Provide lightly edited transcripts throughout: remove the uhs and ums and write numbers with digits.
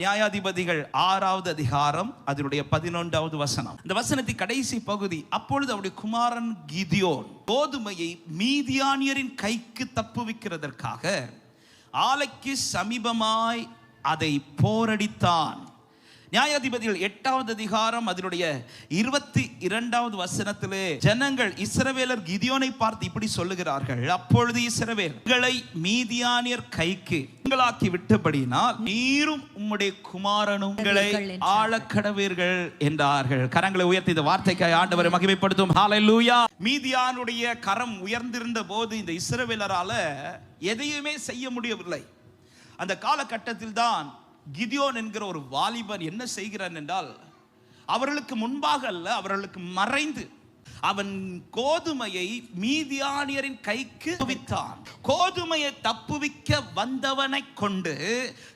நியாயாதிபதிகள் 6வது அதிகாரம் அதனுடைய 11வது வசனம். இந்த வசனத்தின் கடைசி பகுதி, அப்பொழுது அவருடைய குமாரன் கிதியோன் கோதுமையை மீதியானியரின் கைக்கு தப்புவிக்கிறதற்காக ஆலைக்கு சமீபமாய் அதை போரடித்தான். நியாயாதிபதிகள் 8வது அதிகாரம் அதனுடைய 22வது வசனத்திலே ஜனங்கள் இஸ்ரவேலர் கிதியோனை பார்த்து இப்படி சொல்லுகிறார்கள், அப்பொழுது இஸ்ரவேலர்களை மீதியானியர் கைக்கு உங்களாக்கி விட்டபடியினால் நீரும் உம்முடைய குமாரனும் உங்களை ஆளக்கடவீர்கள் என்றார்கள். கரங்களை உயர்த்தி இந்த வார்த்தைக்காய் ஆண்டவரை மகிமைப்படுத்தும். ஹல்லேலூயா. மீதியானுடைய கரம் உயர்ந்திருந்த போது இந்த இஸ்ரவேலரால எதையுமே செய்ய முடியவில்லை. அந்த காலகட்டத்தில் தான் கிதியோன் என்கிற ஒரு வாலிபன் என்ன செய்கிறான் என்றால், அவர்களுக்கு முன்பாக அல்ல, அவர்களுக்கு மறைந்து அவன் கோதுமையை மீதியானியரின் கைக்கு தப்புவித்தான். கோதுமையை தப்புவிக்க வந்தவனை கொண்டு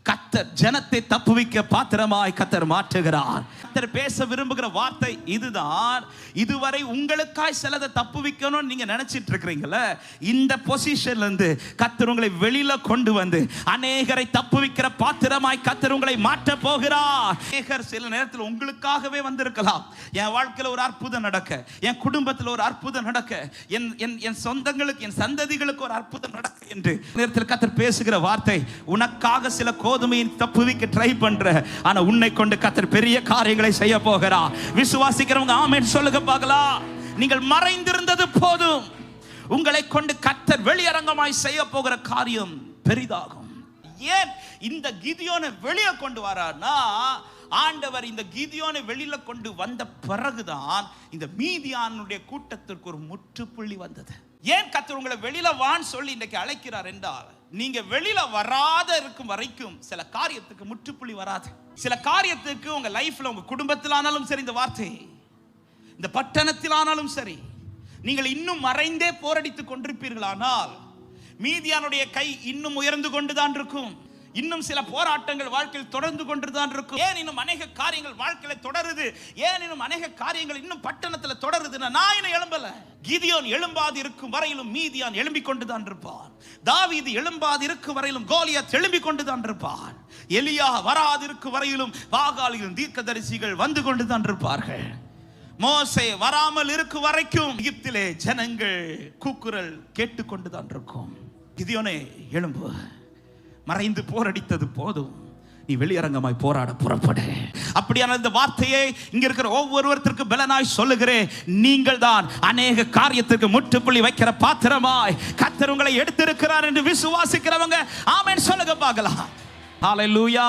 கர்த்தர் ஜனத்தை தப்புவிக்க பாத்திரமாய் கர்த்தர் மாற்றுகிறார். கர்த்தர் பேச விரும்புகிற வார்த்தை இதுதான். இதுவரை உங்களுக்காய் சிலதை தப்புவிக்கணும்னு நீங்க நினைச்சிட்டு இருக்கிறீங்களா? இந்த பொசிஷன்ல இருந்து கர்த்தர் உங்களை வெளியில கொண்டு வந்து அநேகரை தப்புவிக்கிற பாத்திரமாய் கர்த்தர் உங்களை மாற்ற போகிறார். அநேகர் சில நேரத்தில் உங்களுக்காகவே வந்திருக்கலாம். என் வாழ்க்கையில் ஒரு அற்புதம் நடக்க, என் குடும்பத்தில் ஒரு அற்புதம் நடக்க, என் சொந்தங்களுக்கு, என் சந்ததிகளுக்கு ஒரு அற்புதம் நடக்க என்று நேரத்தில் கர்த்தர் பேசுகிற வார்த்தை, உனக்காக சில கோதுமையை தப்புவிக்க ட்ரை பண்ற, ஆனா உன்னை கொண்டு கர்த்தர் பெரிய காரியங்களை செய்ய போகிறார். விசுவாசிக்கிறவங்க ஆமென் சொல்லுங்க பார்க்கலாம். நீங்கள் மறைந்திருந்தது போதும், உங்களை கொண்டு கர்த்தர் வெளியரங்கமாய் செய்ய போகிற காரியம் பெரிதாகும். ஏன் இந்த கிதியோனை வெளியே கொண்டு வரார்னா, ஆண்டவர் இந்த கிதியோனை வெளியில கொண்டு வந்த பிறகுதான் இந்த மீதியானுடைய கூட்டத்திற்கு ஒரு முற்றுப்புள்ளி வந்தது. ஏன் கர்த்தர் உங்களை வெளியில வான்னு சொல்லி இன்றைக்கு அழைக்கிறார் என்றால், நீங்க வெளியில வராத இருக்கும் வரைக்கும் சில காரியத்துக்கு முற்றுப்புள்ளி வராது. சில காரியத்துக்கு உங்க லைஃப்ல, உங்க குடும்பத்தில் ஆனாலும் சரி, இந்த வார்த்தை இந்த பட்டணத்தில் ஆனாலும் சரி, நீங்கள் இன்னும் மறைந்தே போரடித்துக் கொண்டிருப்பீர்களானால் மீதியானுடைய கை இன்னும் உயர்ந்து கொண்டுதான் இருக்கும். இன்னும் சில போராட்டங்கள் வாழ்க்கையில் தொடர்ந்து கொண்டுதான் இருக்கும். ஏன் இன்னும் அநேக காரியங்கள் வாழ்க்கையில தொடருது? ஏன் இன்னும் அநேக காரியங்கள் இன்னும் பட்டணத்துல தொடருதுன்னா, நான் இன்னும் எழும்பல. கிதியோன் எழும்பாது இருக்கும் வரையிலும் மீதியான் எழும்பிக் கொண்டுதான் இருப்பான். தாவீது எழும்பாது இருக்கும் வரையிலும் கோலியாத் எழும்பிக் கொண்டுதான் இருப்பான். எலியா வராது இருக்கும் வரையிலும் பாகாலிலும் தீர்க்கதரிசிகள் வந்து கொண்டுதான் இருப்பார்கள். மோசே வராமல் இருக்கும் வரைக்கும் எகிப்திலே ஜனங்கள் கூக்குரல் கேட்டுக்கொண்டுதான் இருக்கும். கிதியோனே எழும்பு, மறைந்து போரடித்தது போதும், நீ வெளியரங்கமாய் போராட புறப்படு. அப்படியான இந்த வார்த்தையை இங்க இருக்கிற ஒவ்வொருவருக்கும் பலனாய் சொல்லுகிறேன். நீங்கள் தான் அநேக காரியத்திற்கு முற்றுப்புள்ளி வைக்கிற பாத்திரமாய் கர்த்தர் உங்களை எடுத்திருக்கிறார் என்று விசுவாசிக்கிறவங்க ஆமென் சொல்லுங்க பார்க்கலாம். ஹல்லேலூயா.